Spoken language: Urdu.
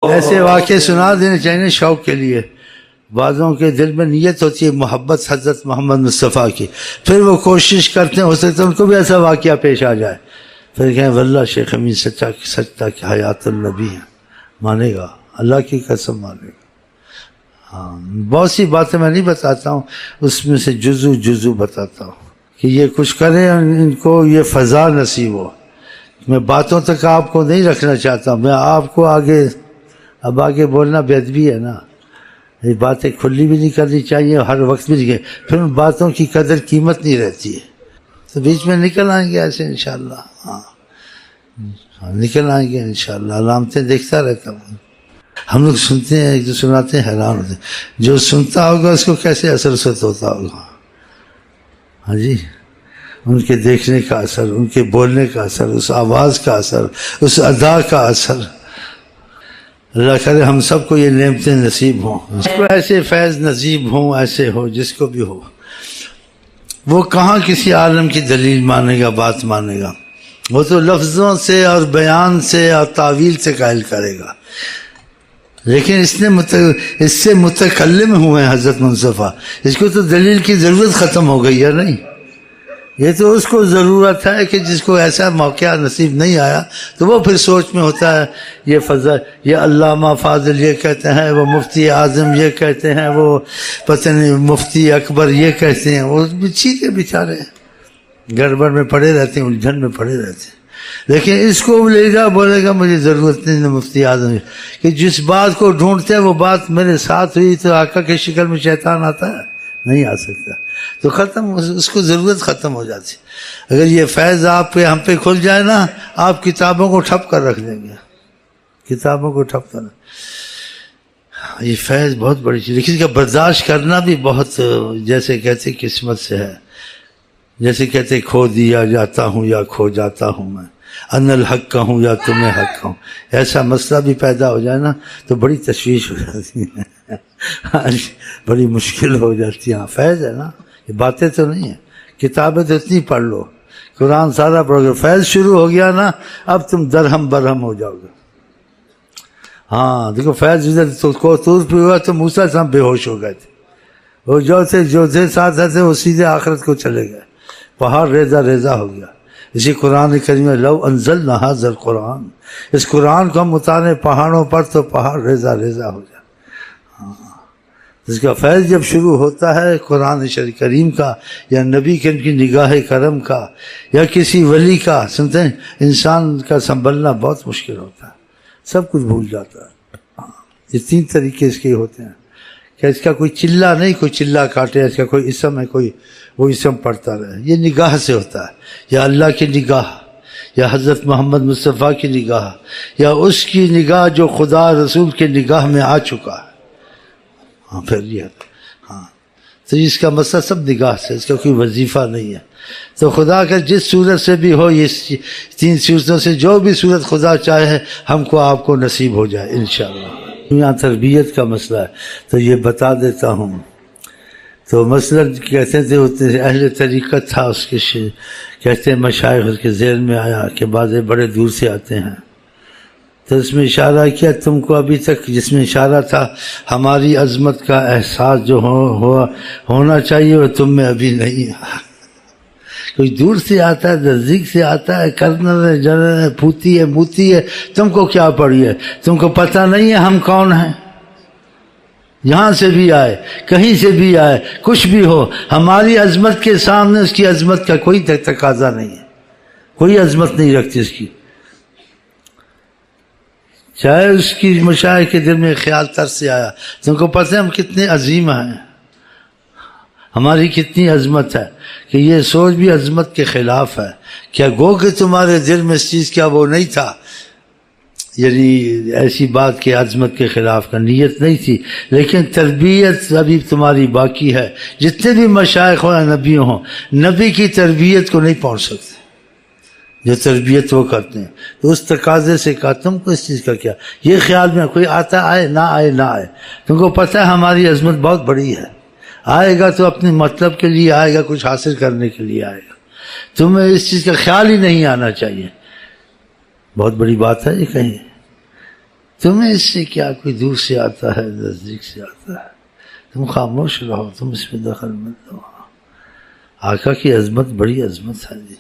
ایسے واقعے سنا دینے چاہیے شوق کے لیے. بعضوں کے دل میں نیت ہوتی ہے محبت حضرت محمد مصطفیٰ کی، پھر وہ کوشش کرتے ہیں، ہو سکتا ہے ان کو بھی ایسا واقعہ پیش آ جائے، پھر کہیں واللہ شیخ امین سچا کہ حیات النبی ہے، مانے گا، اللہ کی قسم مانے گا. ہاں بہت سی باتیں میں نہیں بتاتا ہوں، اس میں سے جزو بتاتا ہوں کہ یہ کچھ کریں، ان کو یہ فضا نصیب ہو. میں باتوں تک آپ کو نہیں رکھنا چاہتا ہوں، میں آپ کو آگے بولنا بے ادبی ہے نا. یہ باتیں کھلی بھی نہیں کرنی چاہیے، ہر وقت بھی نہیں، پھر ان باتوں کی قدر قیمت نہیں رہتی ہے. تو بیچ میں نکل آئیں گے ایسے انشاءاللہ. ہاں نکل آئیں گے انشاءاللہ، علامتیں دیکھتا رہتا ہوں. ہم لوگ سنتے ہیں، ایک جو سناتے ہیں حیران ہوتے ہیں، جو سنتا ہوگا اس کو کیسے اثر ہوتا ہوگا. ہاں جی، ان کے دیکھنے کا اثر، ان کے بولنے کا اثر، اس آواز کا اثر، اس ادا کا اثر. اللہ کرے ہم سب کو یہ نعمتیں نصیب ہوں، جس کو ایسے فیض نصیب ہوں، ایسے ہو جس کو بھی ہو. وہ کہاں کسی عالم کی دلیل مانے گا، بات مانے گا، وہ تو لفظوں سے اور بیان سے اور تعویل سے قائل کرے گا. لیکن اس سے متکلم ہوئے ہیں حضرت مصطفیٰ، اس کو تو دلیل کی ضرورت ختم ہو گئی ہے نہیں. یہ تو اس کو ضرورت ہے کہ جس کو ایسا موقع نصیب نہیں آیا تو وہ پھر سوچ میں ہوتا ہے یہ فضل، یہ علامہ فاضل یہ کہتے ہیں، وہ مفتی اعظم یہ کہتے ہیں، وہ پتہ نہیں مفتی اکبر یہ کہتے ہیں. وہ چیزیں بیچارے گڑبڑ میں پڑے رہتے ہیں، الجھن میں پڑے رہتے ہیں. لیکن اس کو لے گا، بولے گا مجھے ضرورت نہیں ہے مفتی اعظم کہ جس بات کو ڈھونڈتے ہیں وہ بات میرے ساتھ ہوئی تو آقا کی شکل میں شیطان آتا ہے، نہیں آ سکتا. تو ختم، اس کو ضرورت ختم ہو جاتی. اگر یہ فیض آپ پہ ہم پہ کھل جائے نا، آپ کتابوں کو ٹھپ کر رکھ دیں گے، کتابوں کو ٹھپ کر. یہ فیض بہت بڑی چیز، لیکن اس کا برداشت کرنا بھی بہت، جیسے کہتے قسمت سے ہے. جیسے کہتے کھو دیا جاتا ہوں یا کھو جاتا ہوں میں، ان الحق کا ہوں یا تمہیں حق کا ہوں. ایسا مسئلہ بھی پیدا ہو جائے نا تو بڑی تشویش ہو جاتی ہے، بڑی مشکل ہو جاتی ہے. فیض ہے نا، یہ باتیں تو نہیں ہیں. کتابیں تو اتنی پڑھ لو، قرآن سارا پڑھ لو، فیض شروع ہو گیا نا اب تم درہم برہم ہو جاؤ گے. ہاں دیکھو فیض ادھر طور پہ ہوا تو موسیٰ علیہ السلام بے ہوش ہو گئے تھے. وہ جو تھے ساتھ تھے وہ سیدھے آخرت کو چلے گئے، پہاڑ ریزہ ہو گیا. اسی قرآن کریم لو انزلنا ھذا القرآن، اس قرآن کو ہم اتارے پہاڑوں پر تو پہاڑ ریزہ ہو جائے. اس کا فیض جب شروع ہوتا ہے قرآن شریف کریم کا یا نبی کریم کی نگاہ کرم کا یا کسی ولی کا، سنتے ہیں انسان کا سنبھلنا بہت مشکل ہوتا ہے، سب کچھ بھول جاتا ہے. یہ تین طریقے اس کے ہوتے ہیں کہ اس کا کوئی چلہ نہیں، کوئی چلہ کاٹے، اس کا کوئی اسم ہے، کوئی وہ اسم پڑھتا رہے. یہ نگاہ سے ہوتا ہے، یا اللہ کی نگاہ، یا حضرت محمد مصطفیٰ کی نگاہ، یا اس کی نگاہ جو خدا رسول کے نگاہ میں آ چکا ہے. ہاں پھر یہ ہاں تو اس کا مسئلہ سب نگاہ سے، اس کا کوئی وظیفہ نہیں ہے. تو خدا کا جس صورت سے بھی ہو، یہ تین صورتوں سے جو بھی صورت خدا چاہے ہم کو آپ کو نصیب ہو جائے انشاءاللہ. یہاں تربیت کا مسئلہ ہے تو یہ بتا دیتا ہوں. تو مثلا کہتے تھے اہل طریقت تھا، اس کے کہتے ہیں مشائخ اس کے ذہن میں آیا کہ بعضے بڑے دور سے آتے ہیں، تو اس میں اشارہ کیا تم کو ابھی تک، جس میں اشارہ تھا ہماری عظمت کا احساس جو ہونا چاہیے وہ تم میں ابھی نہیں ہے. کوئی دور سے آتا ہے، نزدیک سے آتا ہے، کرنر ہے، جنرل ہے، پھوتی ہے، موتی ہے، تم کو کیا پڑی ہے؟ تم کو پتہ نہیں ہے ہم کون ہیں؟ یہاں سے بھی آئے، کہیں سے بھی آئے، کچھ بھی ہو، ہماری عظمت کے سامنے اس کی عظمت کا کوئی تقاضا نہیں ہے، کوئی عظمت نہیں رکھتی اس کی. چاہے اس کی مشائخ کے دل میں خیال تر سے آیا، تم کو پتہ ہے ہم کتنے عظیم ہیں، ہماری کتنی عظمت ہے، کہ یہ سوچ بھی عظمت کے خلاف ہے. کیا گو کہ تمہارے دل میں اس چیز کیا وہ نہیں تھا، یعنی ایسی بات کہ عظمت کے خلاف کا نیت نہیں تھی، لیکن تربیت ابھی تمہاری باقی ہے. جتنے بھی مشائخ ہوں یا نبی ہوں، نبی کی تربیت کو نہیں پہنچ سکتے جو تربیت وہ کرتے ہیں. تو اس تقاضے سے کہا تم کو اس چیز کا کیا، یہ خیال میں کوئی آتا آئے نہ آئے، تم کو پتہ ہے ہماری عظمت بہت بڑی ہے. آئے گا تو اپنے مطلب کے لیے آئے گا، کچھ حاصل کرنے کے لیے آئے گا، تمہیں اس چیز کا خیال ہی نہیں آنا چاہیے. بہت بڑی بات ہے یہ کہیں تمہیں اس سے کیا، کوئی دور سے آتا ہے نزدیک سے آتا ہے، تم خاموش رہو، تم اس میں دخل مت دو. آقا کی عظمت بڑی عظمت ہے جی.